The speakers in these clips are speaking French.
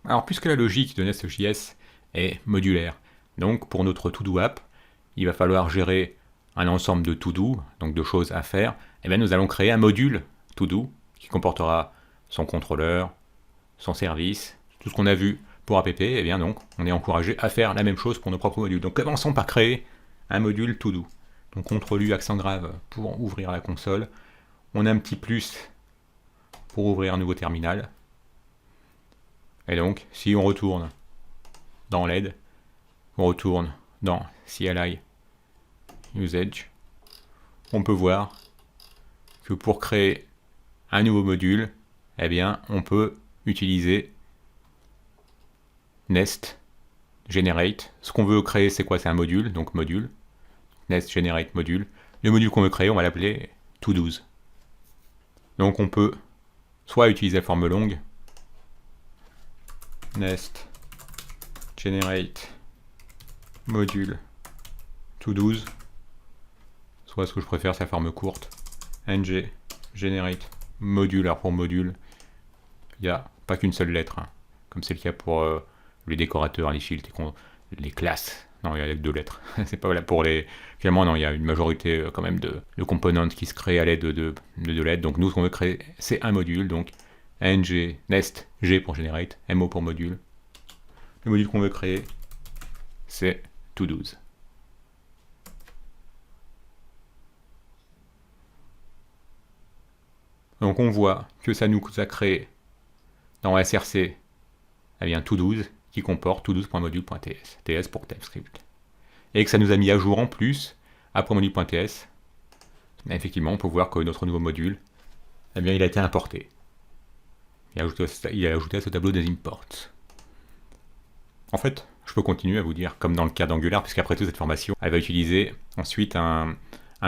Alors puisque la logique de Nest.js est modulaire, donc pour notre to-do app, il va falloir gérer un ensemble de to-do, donc de choses à faire, et bien nous allons créer un module to-do qui comportera son contrôleur, son service, tout ce qu'on a vu pour app, et bien donc on est encouragé à faire la même chose pour nos propres modules. Donc commençons par créer un module to-do. Donc CTRL U accent grave pour ouvrir la console. On a un petit plus pour ouvrir un nouveau terminal. Et donc, si on retourne dans l'aide, on retourne dans CLI Usage, on peut voir que pour créer un nouveau module, eh bien, on peut utiliser Nest Generate. Ce qu'on veut créer, c'est quoi? C'est un module, donc module. Nest Generate module. Le module qu'on veut créer, on va l'appeler to-dos. Donc on peut soit utiliser la forme longue, Nest Generate module to-dos, soit ce que je préfère, c'est la forme courte, ng generate module. Alors pour module, il n'y a pas qu'une seule lettre, hein, comme c'est le cas pour les décorateurs, les shields, les classes. Non, il y a deux lettres. C'est pas là pour les. Finalement, non, il y a une majorité quand même de components qui se créent à l'aide de deux lettres. Donc nous, ce qu'on veut créer, c'est un module. Donc ng nest g pour generate, mo pour module. Le module qu'on veut créer, c'est to-dos. Donc on voit que ça nous a créé dans src eh bien to-dos qui comporte to-dos.module.ts, ts pour TypeScript. Et que ça nous a mis à jour en plus, après module.ts, effectivement on peut voir que notre nouveau module, eh bien il a été importé. Il a ajouté à ce tableau des imports. En fait, je peux continuer à vous dire, comme dans le cas d'Angular, puisqu'après tout cette formation, elle va utiliser ensuite un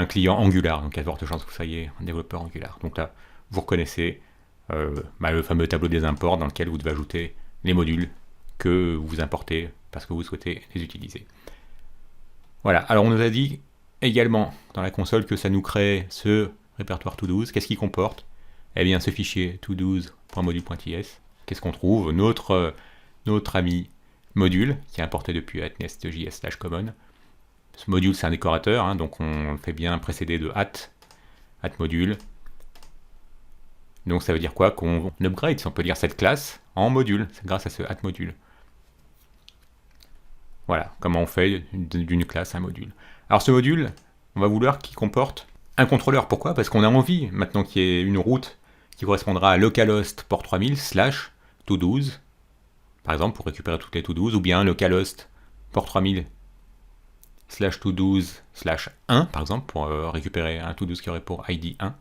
client Angular, donc il y a de fortes chances que vous soyez un développeur Angular. Donc là, vous reconnaissez le fameux tableau des imports dans lequel vous devez ajouter les modules que vous importez parce que vous souhaitez les utiliser. Voilà, alors on nous a dit également dans la console que ça nous crée ce répertoire to-dos. Qu'est-ce qu'il comporte? Eh bien ce fichier to-dos.module.ts. Qu'est-ce qu'on trouve? Notre ami module qui est importé depuis nest.js/common. Ce module c'est un décorateur, hein, donc on le fait bien précéder de @module. Donc ça veut dire quoi? Qu'on upgrade, si on peut dire, cette classe en module, c'est grâce à ce @module. Voilà, comment on fait d'une classe un module. Alors ce module, on va vouloir qu'il comporte un contrôleur. Pourquoi? Parce qu'on a envie, maintenant qu'il y ait une route qui correspondra à localhost port 3000 / to-dos, par exemple pour récupérer toutes les to-dos, ou bien localhost port 3000 / to-dos / 1, par exemple, pour récupérer un to-dos qui aurait pour ID 1.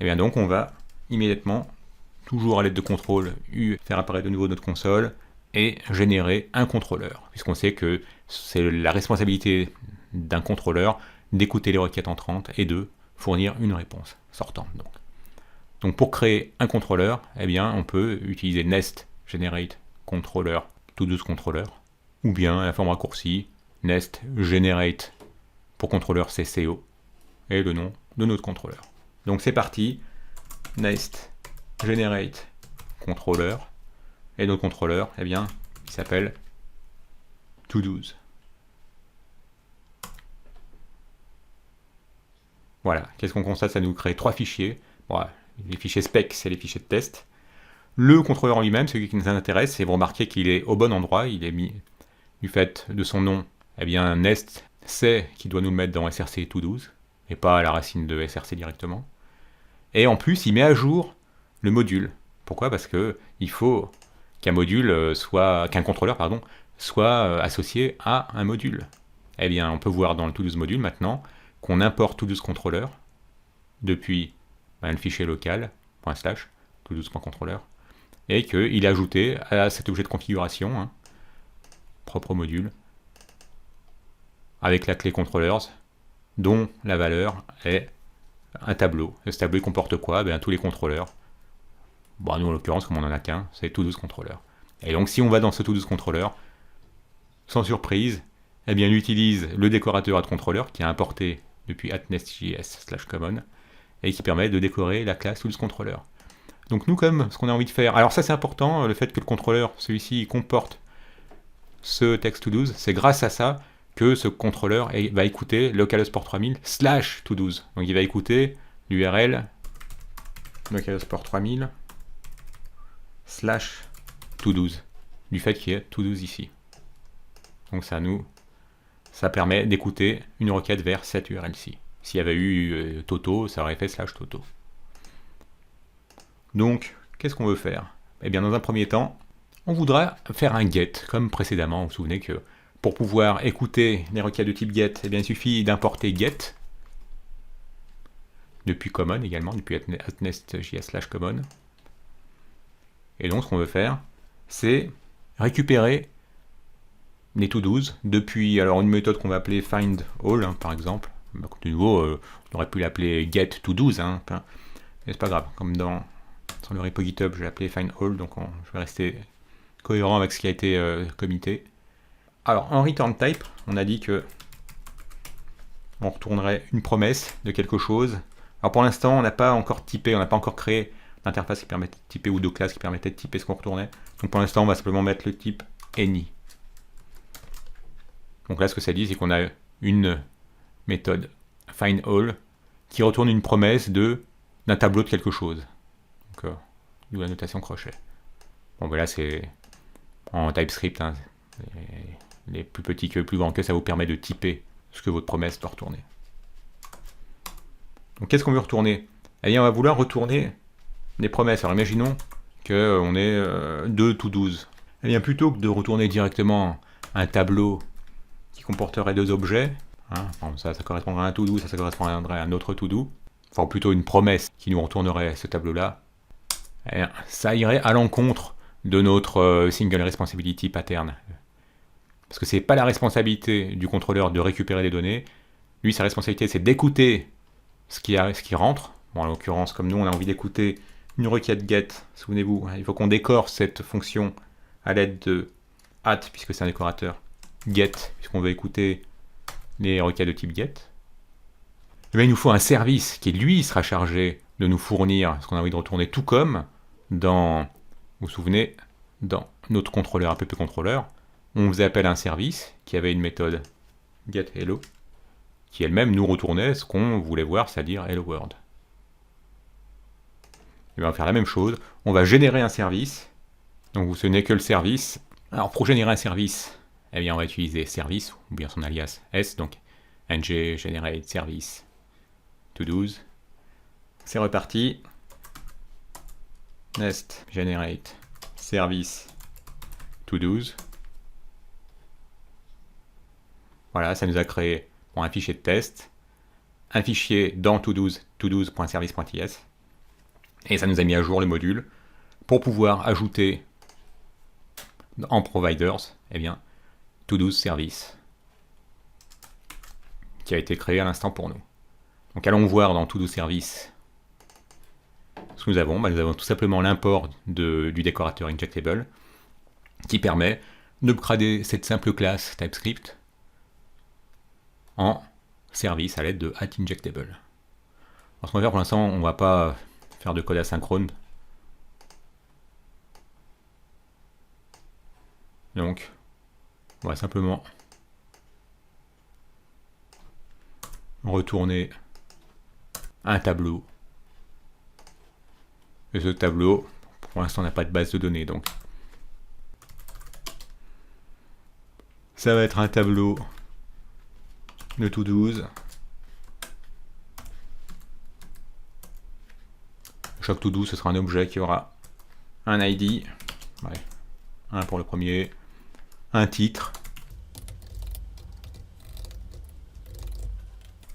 Et bien donc on va immédiatement, toujours à l'aide de CTRL U, faire apparaître de nouveau notre console et générer un contrôleur, puisqu'on sait que c'est la responsabilité d'un contrôleur d'écouter les requêtes entrantes et de fournir une réponse sortante. Donc pour créer un contrôleur, eh bien, on peut utiliser nest generate controller to-dos controller, ou bien la forme raccourcie nest generate pour contrôleur CCO et le nom de notre contrôleur. Donc c'est parti, nest generate controller, et notre contrôleur, eh bien, il s'appelle to-dos. Voilà, qu'est-ce qu'on constate? Ça nous crée trois fichiers. Bon, les fichiers spec, c'est les fichiers de test. Le contrôleur en lui-même, celui qui nous intéresse, et vous remarquez qu'il est au bon endroit, il est mis du fait de son nom, eh bien, nest sait qu'il doit nous le mettre dans src to-dos, et pas à la racine de src directement. Et en plus, il met à jour le module. Pourquoi? Parce que il faut qu'un contrôleur soit associé à un module. Eh bien, on peut voir dans le to-dos module maintenant qu'on importe to-dos controller depuis le fichier local /to-dos.controller et qu'il est ajouté à cet objet de configuration, hein, propre module, avec la clé controllers, dont la valeur est un tableau. Et ce tableau comporte quoi? Tous les contrôleurs. Bon, nous en l'occurrence, comme on en a qu'un, c'est to-dos controller. Et donc si on va dans ce to-dos controller, sans surprise, eh bien, il utilise le décorateur @controller qui est importé depuis nest.js/common et qui permet de décorer la classe to-dos controller. Donc nous, comme ce qu'on a envie de faire, alors ça c'est important, le fait que le contrôleur, celui-ci, comporte ce text-to-do's, c'est grâce à ça que ce contrôleur va écouter localhost port 3000 slash to-do's. Donc il va écouter l'URL localhost port 3000 slash to-do's, du fait qu'il y ait to-do's ici. Donc ça permet d'écouter une requête vers cette URL-ci. S'il y avait eu Toto, ça aurait fait slash Toto. Donc, qu'est-ce qu'on veut faire? Eh bien, dans un premier temps, on voudra faire un get, comme précédemment. Vous vous souvenez que pour pouvoir écouter les requêtes de type get, eh bien, il suffit d'importer get, depuis common également, depuis nest.js/common. Et donc, ce qu'on veut faire, c'est récupérer les to-do's depuis alors une méthode qu'on va appeler find all, hein, par exemple. De nouveau, on aurait pu l'appeler get to-do's, hein, mais c'est pas grave. Comme sur le repo GitHub, je l'ai appelé find all, donc je vais rester cohérent avec ce qui a été commité. Alors, en return type, on a dit que on retournerait une promesse de quelque chose. Alors pour l'instant, on n'a pas encore typé, on n'a pas encore créé d'interface qui permettait de typer ou de classe qui permettait de typer ce qu'on retournait. Donc pour l'instant, on va simplement mettre le type any. Donc là, ce que ça dit, c'est qu'on a une méthode findAll qui retourne une promesse d'un tableau de quelque chose. Donc, d'où la notation crochet. Bon, ben là, c'est en TypeScript, hein, les plus petits que les plus grands que ça vous permet de typer ce que votre promesse doit retourner. Donc, qu'est-ce qu'on veut retourner? Eh bien, on va vouloir retourner des promesses. Alors, imaginons qu'on ait 2 to-do's. Eh bien, plutôt que de retourner directement un tableau qui comporterait 2 objets, hein, bon, ça correspondrait à un to-do, ça correspondrait à un autre to-do, enfin plutôt une promesse qui nous retournerait ce tableau-là, eh bien, ça irait à l'encontre de notre single responsibility pattern. Parce que c'est pas la responsabilité du contrôleur de récupérer des données. Lui, sa responsabilité, c'est d'écouter ce qui rentre. Bon, en l'occurrence, comme nous, on a envie d'écouter une requête get, souvenez-vous, il faut qu'on décore cette fonction à l'aide de at, puisque c'est un décorateur, get, puisqu'on veut écouter les requêtes de type get. Et bien, il nous faut un service qui, lui, sera chargé de nous fournir ce qu'on a envie de retourner, tout comme dans, vous vous souvenez, dans notre contrôleur, app-controller, on faisait appel à un service qui avait une méthode getHello, qui elle-même nous retournait ce qu'on voulait voir, c'est-à-dire hello world. Et bien, on va faire la même chose, on va générer un service. Donc vous vous souvenez que le service, alors pour générer un service, eh bien on va utiliser service, ou bien son alias s, donc ng generate service to-do's. C'est reparti. Nest generate service to-do's. Voilà, ça nous a créé un fichier de test, un fichier dans to-do's, to-do's.service.ts, et ça nous a mis à jour le module pour pouvoir ajouter en providers, eh bien, to-do's service qui a été créé à l'instant pour nous. Donc allons voir dans to-do service ce que nous avons. Nous avons tout simplement l'import du décorateur injectable qui permet d'upgrader cette simple classe TypeScript en service à l'aide de @injectable. Alors, ce qu'on va faire pour l'instant, on ne va pas faire de code asynchrone. Donc, on va simplement retourner un tableau. Et ce tableau, pour l'instant, on n'a pas de base de données, donc ça va être un tableau de to-do's. Chaque to-do, ce sera un objet qui aura un ID, ouais, un pour le premier, un titre,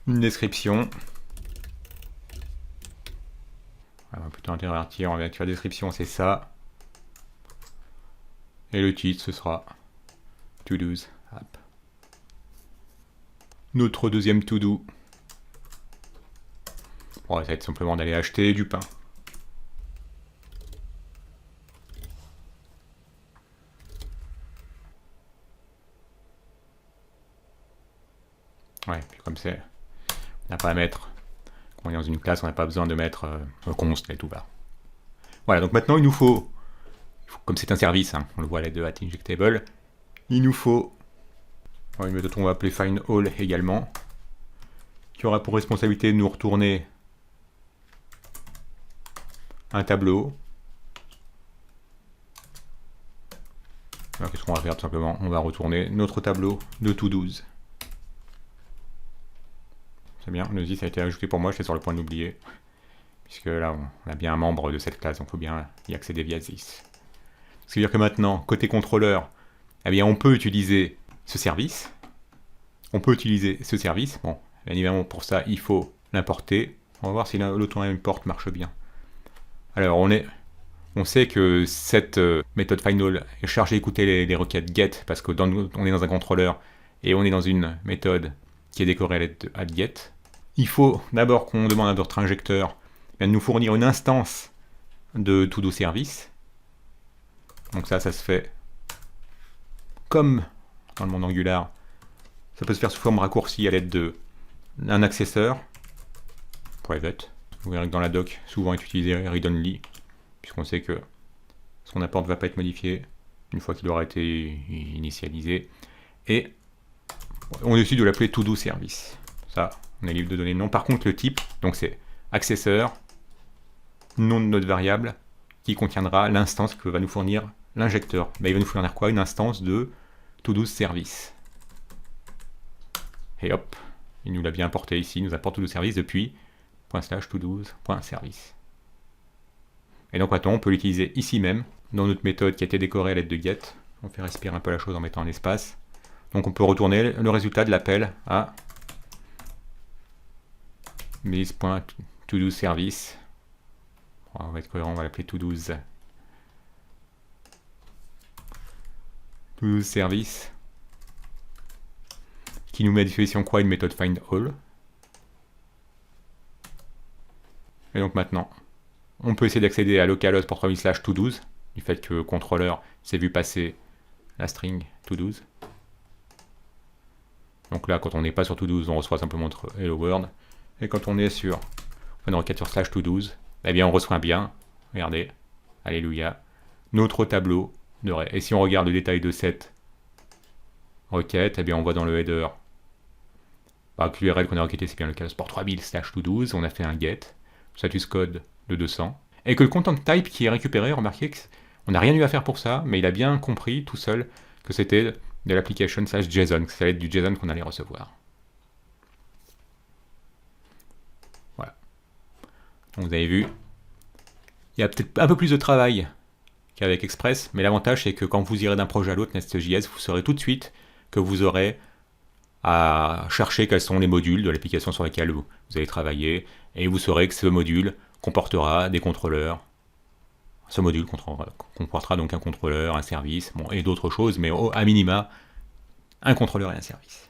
une description. On va plutôt intervertir, on va dire que la description c'est ça. Et le titre ce sera to-do's app. Notre deuxième to-do, bon, ça va être simplement d'aller acheter du pain. Ouais, puis comme c'est, on n'a pas à mettre, quand on est dans une classe, on n'a pas besoin de mettre const et tout va. Voilà, donc maintenant il nous faut, comme c'est un service, hein, on le voit à l'aide de @injectable, il nous faut une méthode qu'on va appeler findAll également, qui aura pour responsabilité de nous retourner un tableau. Alors qu'est-ce qu'on va faire tout simplement? On va retourner notre tableau de to-dos. C'est bien, le ça a été ajouté pour moi, j'étais sur le point de l'oublier. Puisque là, on a bien un membre de cette classe, donc il faut bien y accéder via this. Ce qui veut dire que maintenant, côté contrôleur, eh bien, on peut utiliser ce service. On peut utiliser ce service. Bon, bien évidemment, pour ça, il faut l'importer. On va voir si l'auto-import marche bien. Alors, on sait que cette méthode final est chargée d'écouter les requêtes get, parce que on est dans un contrôleur, et on est dans une méthode qui est décorée à l'aide de get. Il faut d'abord qu'on demande à notre injecteur de nous fournir une instance de todo service. Donc ça se fait comme dans le monde Angular. Ça peut se faire sous forme raccourcie à l'aide d'un accesseur private. Vous verrez que dans la doc, souvent est utilisé read-only, puisqu'on sait que son apport ne va pas être modifié une fois qu'il aura été initialisé. Et on décide de l'appeler todo service. Ça, on est libre de donner le nom. Par contre, le type, donc c'est accesseur, nom de notre variable, qui contiendra l'instance que va nous fournir l'injecteur. Ben, il va nous fournir quoi? Une instance de todo service. Et hop, il nous l'a bien importé ici, il nous apporte todo service depuis ./todo.service. Et donc maintenant, on peut l'utiliser ici même, dans notre méthode qui a été décorée à l'aide de get. On fait respirer un peu la chose en mettant un espace. Donc on peut retourner le résultat de l'appel à this.todoService. On va être cohérent, on va l'appeler todoService, qui nous met à disposition quoi? Une méthode findAll. Et donc maintenant, on peut essayer d'accéder à localhost pour 3000/todos, du fait que le contrôleur s'est vu passer la string todos. Donc là, quand on n'est pas sur todos, on reçoit simplement notre hello world. Et quand on est sur une requête sur /todos, eh bien on reçoit bien, regardez, alléluia, notre tableau de array. Et si on regarde le détail de cette requête, eh bien on voit dans le header, que l'URL qu'on a requêté, c'est bien le localhost port 3000/todos, on a fait un get, status code de 200, et que le content type qui est récupéré, remarquez qu'on n'a rien eu à faire pour ça, mais il a bien compris tout seul que c'était de l'application/JSON, que ça allait être du JSON qu'on allait recevoir. Voilà. Donc vous avez vu, il y a peut-être un peu plus de travail qu'avec Express, mais l'avantage c'est que quand vous irez d'un projet à l'autre, Nest.js, vous saurez tout de suite que vous aurez à chercher quels sont les modules de l'application sur laquelle vous allez travailler, et vous saurez que ce module comportera des contrôleurs. Ce module comportera donc un contrôleur, un service, bon, et d'autres choses, mais à minima, un contrôleur et un service.